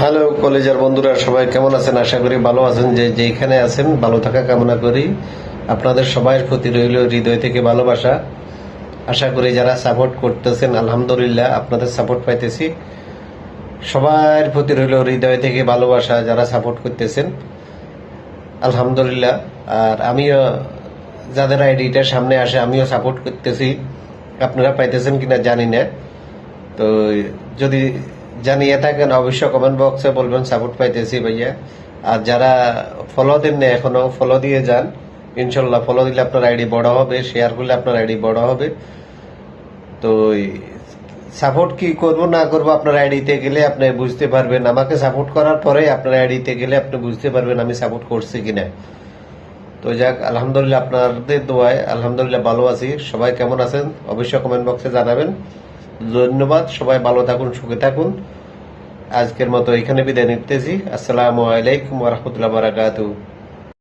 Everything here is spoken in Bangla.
হ্যালো কলেজের বন্ধুরা, সবাই কেমন আছেন? আশা করি ভালো আছেন। যেখানে আছেন ভালো থাকা কামনা করি। আপনাদের সবার প্রতি রইল হৃদয় থেকে ভালোবাসা। আশা করি যারা সাপোর্ট করতেছেন, আলহামদুলিল্লাহ আপনাদের সাপোর্ট পাইতেছি। সবার প্রতি রইল হৃদয় থেকে ভালোবাসা, যারা সাপোর্ট করতেছেন আলহামদুলিল্লাহ। আর আমিও যাদের আইডিটা সামনে আসে আমিও সাপোর্ট করতেছি, আপনারা পাইতেছেন কিনা জানি না। তো যদি জানিয়ে থাকেন অবশ্যই কমেন্ট বক্সে বলবেন সাপোর্ট পাইতেছি ভাইয়া। আর যারা ফলো দেন না এখনো, ফলো দিয়ে যান। ইনশাল্লাহ ফলো দিলে আপনার আইডি বড় হবে, শেয়ার করলে আপনার আইডি বড় হবে। তো সাপোর্ট কি করব না করব আপনার আইডিতে গেলে আপনি বুঝতে পারবেন। আমাকে সাপোর্ট করার পরে আপনার আইডিতে গেলে আপনি বুঝতে পারবেন আমি সাপোর্ট করছি কিনা। তো যাক, আলহামদুলিল্লাহ আপনাদের দোয়ায় আলহামদুলিল্লাহ ভালো আছি। সবাই কেমন আছেন অবশ্যই কমেন্ট বক্সে জানাবেন। ধন্যবাদ, সবাই ভালো থাকুন, সুখে থাকুন। আজকের মতো এখানে বিদায় নিতেছি। আসসালামু আলাইকুম ওয়া রাহমাতুল্লাহি ওয়া বারাকাতুহু।